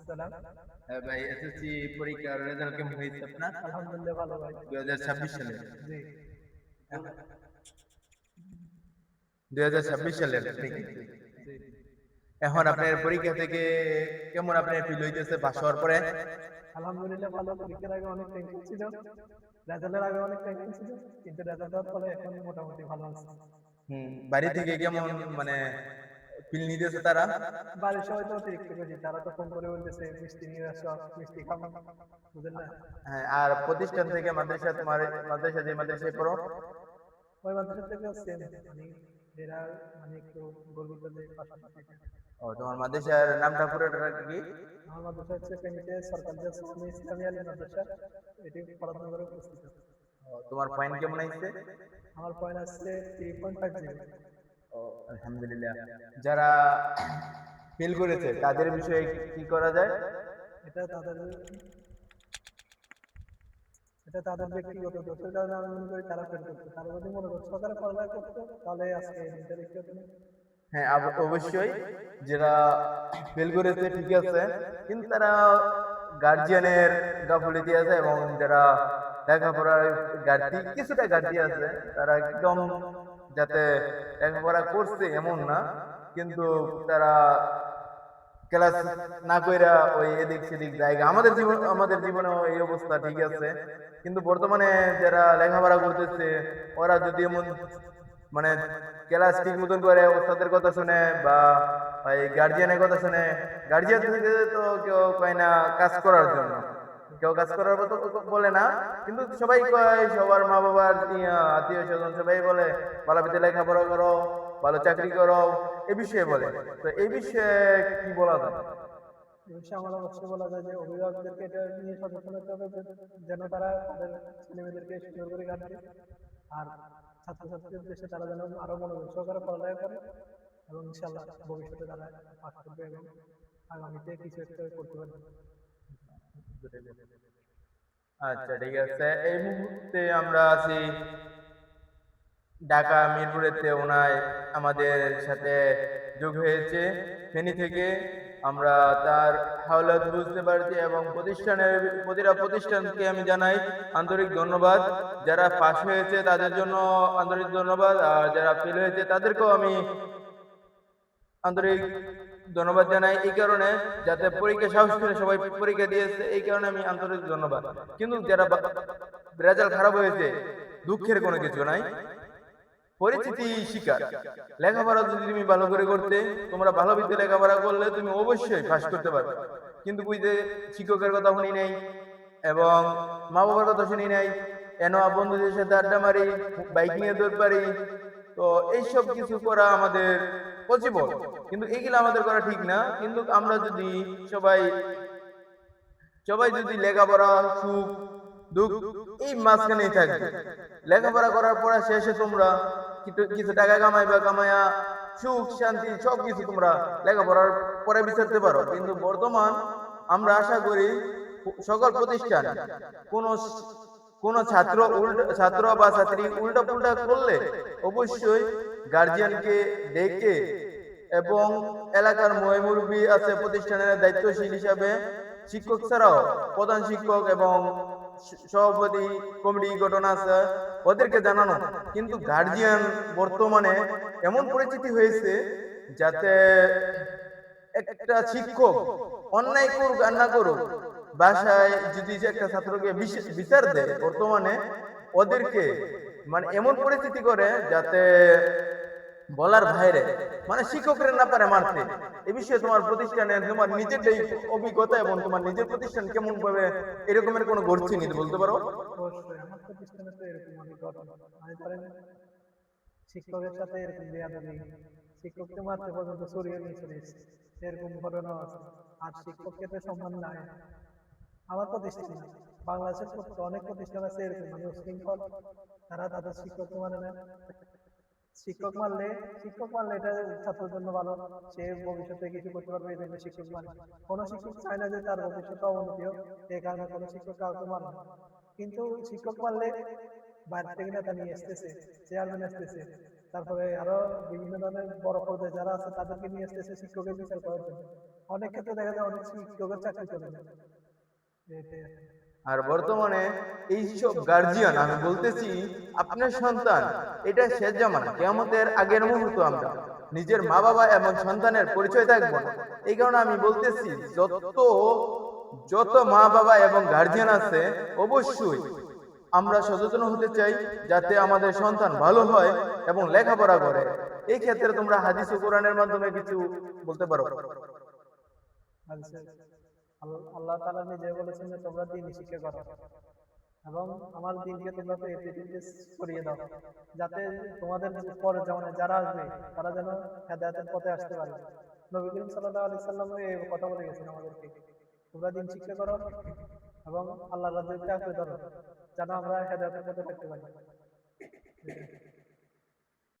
সালাম। হ্যাঁ ভাই, এসএসসি পরীক্ষার রেজাল্ট কেমন হয়েছে আপনার? আলহামদুলিল্লাহ ভালো ভাই। 2026 সালে। জি। এখন 2026 সালের নাকি? জি। এখন আপনার পরীক্ষা থেকে কেমন আপনার ফিল হইতেছে পাস হওয়ার পরে? আলহামদুলিল্লাহ ভালো। পরীক্ষার আগে অনেক টেনশন ছিল। রেজাল্টের আগে অনেক টেনশন ছিল। কিন্তু রেজাল্ট দেওয়ার পরে এখন মোটামুটি ভালো আছি। বাড়ি থেকে কেমন মানে ফিল নিতেছে তারা? বাড়ির সবাই তো অতিরিক্ত খুশি। তারা তো ফোন করে বলতেছে মিষ্টি নিয়ে আসো, মিষ্টি খাবো। বুঝলেন না? হ্যাঁ, আর প্রতিষ্ঠান থেকে মাদ্রাসা তোমার মাদ্রাসা যে মাদ্রাসায় পড়ো? ওই মাদ্রাসা থেকেও সেম মানে এরা মানে একটু গর্বিত যে পাশাপাশি। ও, তোমার মাদ্রাসার নামটা পুরোটা কি? আমার মাদ্রাসা হচ্ছে ফেনীতে সরকারি জাসমি ইসলামী আলী মাদ্রাসা। এটি ফরাদনগরে অবস্থিত। ও, তোমার পয়েন্ট কেমন আইছে? আমার পয়েন্ট আসছে 3.50। ও, আলহামদুলিল্লাহ। যারা ফেল করেছে তাদের বিষয়ে কি করা যায়? এটা তাদের এটা তাদের ব্যক্তিগত দোষের কারণে আমি মনে করি তারা ফেল করছে। তারা যদি মনোযোগ সহকারে পড়ালেখা করতো তাহলে আজকে এই দিনটা দেখতে হতো না। হ্যাঁ, অবশ্যই। যারা ফেল করেছে ঠিক আছে, কিন্তু তারা গার্জিয়ানের গাফিলতি আছে এবং যারা লেখাপড়ার কিছুটা ঘাটতি আছে, তারা একদম যাতে লেখাপড়া করছে এমন না, কিন্তু তারা ক্লাস না কইরা ওই এদিক সেদিক জায়গা আমাদের জীবনে এই অবস্থা ঠিক আছে, কিন্তু বর্তমানে যারা লেখাপড়া করতেছে ওরা যদি এমন মানে ক্লাস ঠিক মতন করে ওস্তাদের কথা শুনে বা এই গার্জিয়ানের কথা শুনে, গার্জিয়ান থেকে তো কেউ কয় না কাজ করার জন্য, কেউ কাজ করার মতো বলে না, কিন্তু সবাই কয়, সবার মা বাবার আত্মীয় স্বজন সবাই বলে ভালো বিদ্যালয়ে লেখাপড়া করো, ভালো চাকরি করো, এ বিষয়ে বলে। তো এই বিষয়ে কি বলা যায়? এই বিষয়ে আমার অবশ্যই বলা যায় যে অভিভাবকদেরকে এটা নিয়ে সচেতন হতে হবে যেন তারা তাদের ছেলেমেয়েদেরকে সুন্দর করে গান দেয়। আর ছাত্রছাত্রীদের দেশে তারা যেন আরো মনোযোগ সহকারে পড়ালেখা করে এবং ইনশাআল্লাহ ভবিষ্যতে তারা পাস করবে এবং আগামীতে কিছু একটা করতে পারবে। আচ্ছা, ঠিক আছে। এই মুহূর্তে আমরা আছি ঢাকা মিরপুরেতে। ওনায় আমাদের সাথে যোগ হয়েছে ফেনী থেকে। আমরা তার হাওলাত বুঝতে পারছি এবং প্রতিটা প্রতিষ্ঠানকে আমি জানাই আন্তরিক ধন্যবাদ। যারা পাস হয়েছে তাদের জন্য আন্তরিক ধন্যবাদ, আর যারা ফেল হয়েছে তাদেরকেও আমি আন্তরিক ধন্যবাদ জানাই এই কারণে, যাতে পরীক্ষা সাহস করে সবাই পরীক্ষা দিয়েছে, এই কারণে আমি আন্তরিক ধন্যবাদ। কিন্তু যারা রেজাল্ট খারাপ হয়েছে, দুঃখের কোনো কিছু নাই, পরিচিতি শিকার। লেখাপড়া যদি তুমি ভালো করে করতে, তোমরা ভালো বিদ্যালয়ে লেখাপড়া করলে তুমি অবশ্যই পাস করতে পারবে। কিন্তু বুঝতে শিক্ষকের কথা শুনি নাই এবং মা বাবার কথা শুনি নাই, এন বন্ধুদের সাথে আড্ডা মারি, বাইক নিয়ে দৌড় পারি, তো এইসব কিছু করা আমাদের পসিবল, কিন্তু এগুলো আমাদের করা ঠিক না। কিন্তু আমরা যদি সবাই সবাই যদি লেখাপড়া, সুখ দুঃখ এই মাঝখানেই থাকবে। লেখাপড়া করার পরে শেষে তোমরা কিছু টাকা কামাইবা, কামাইয়া সুখ শান্তি সবকিছু তোমরা লেখাপড়ার পরে বিচারতে পারো। কিন্তু বর্তমান আমরা আশা করি সকল প্রতিষ্ঠান কোন কোন ছাত্র বা ছাত্রী উল্টা পুল্টা করলে অবশ্যই গার্জিয়ানকে ডেকে এবং এলাকার মুরব্বী আছে প্রতিষ্ঠানের দায়িত্বশীল হিসাবে, শিক্ষক ছাড়াও প্রধান শিক্ষক এবং সভাপতি কমিটি গঠন আছে, ওদেরকে জানানো। কিন্তু গার্জিয়ান বর্তমানে এমন পরিস্থিতি হয়েছে যাতে একটা শিক্ষক অন্যায় করুক আর না করুক, বাসায় যদি একটা ছাত্রকে বিচার দেয় বর্তমানে, ওদেরকে মানে এমন পরিস্থিতি করে যাতে বলার বাইরে, মানে শিক্ষকরা না পারে মারতে। এ বিষয়ে তোমার প্রতিষ্ঠানে তোমার নিজের অভিজ্ঞতা এবং তোমার নিজের প্রতিষ্ঠান কেমন ভাবে এরকমের কোনো ঘটছে নি বলতে পারো? অবশ্যই আমার প্রতিষ্ঠানে তো এরকম অনেক ঘটনা মানে ধরেন শিক্ষকের সাথে এরকম বেয়াদবি, শিক্ষককে মারতে পর্যন্ত সরিয়ে নিয়ে চলে এসেছে, এরকম ঘটনা আছে। আর শিক্ষককে তো সম্মান নাই। আমার প্রতিষ্ঠান না, বাংলাদেশের অনেক প্রতিষ্ঠান আছে এরকম মানে উশৃঙ্খল, তারা তাদের শিক্ষককে মানে না। শিক্ষক মারলে এটা ছাত্রের জন্য ভালো, সে ভবিষ্যতে কিছু করতে পারবে, এই জন্য শিক্ষক মানে। কোনো শিক্ষক চায় না যে তার ভবিষ্যতে অবনতি হোক, এই কারণে কোনো শিক্ষক কাউকে মানে না। কিন্তু শিক্ষক মারলে বাইরে থেকে নেতা নিয়ে আসতেছে, চেয়ারম্যান আসতেছে, তারপরে আরো বিভিন্ন ধরনের বড় পর্যায়ে যারা আছে তাদেরকে নিয়ে আসতেছে শিক্ষকের বিচার করার জন্য। অনেক ক্ষেত্রে দেখা যায় অনেক শিক্ষকের চাকরি চলে যায়। এটাই আর কি। আর বর্তমানে এইসব গার্জিয়ান, আমি বলতেছি আপনার সন্তান, এটা শেষ জামানা, কিয়ামতের আগের মুহূর্ত, আমরা নিজের মা বাবা এবং সন্তানের পরিচয় থাকবো না। এই কারণে আমি বলতেছি যত যত মা বাবা এবং গার্জিয়ান আছে অবশ্যই আমরা সচেতন হতে চাই যাতে আমাদের সন্তান ভালো হয় এবং লেখাপড়া করে। এই ক্ষেত্রে তোমরা হাদিস ও কোরআনের মাধ্যমে কিছু বলতে পারো? হাদিসে আল্লাহ তাআলা নিজে বলেছেন যে তোমরা দ্বীনি শিক্ষা করো এবং আমার দিনকে তোমরা তো এই পৃথিবীতে ছড়িয়ে দাও, যাতে তোমাদের পরে জামানায় যারা আসবে তারা যেন হেদায়েতের পথে আসতে পারে। নবী করিম সাল্লাল্লাহু আলাইহি সাল্লাম এই কথা বলে গেছেন আমাদেরকে, তোমরা দিন শিক্ষা করো এবং আল্লাহর রাজ্যকে আঁকড়ে ধরো, যেন আমরা হেদায়েতের পথে থাকতে পারি।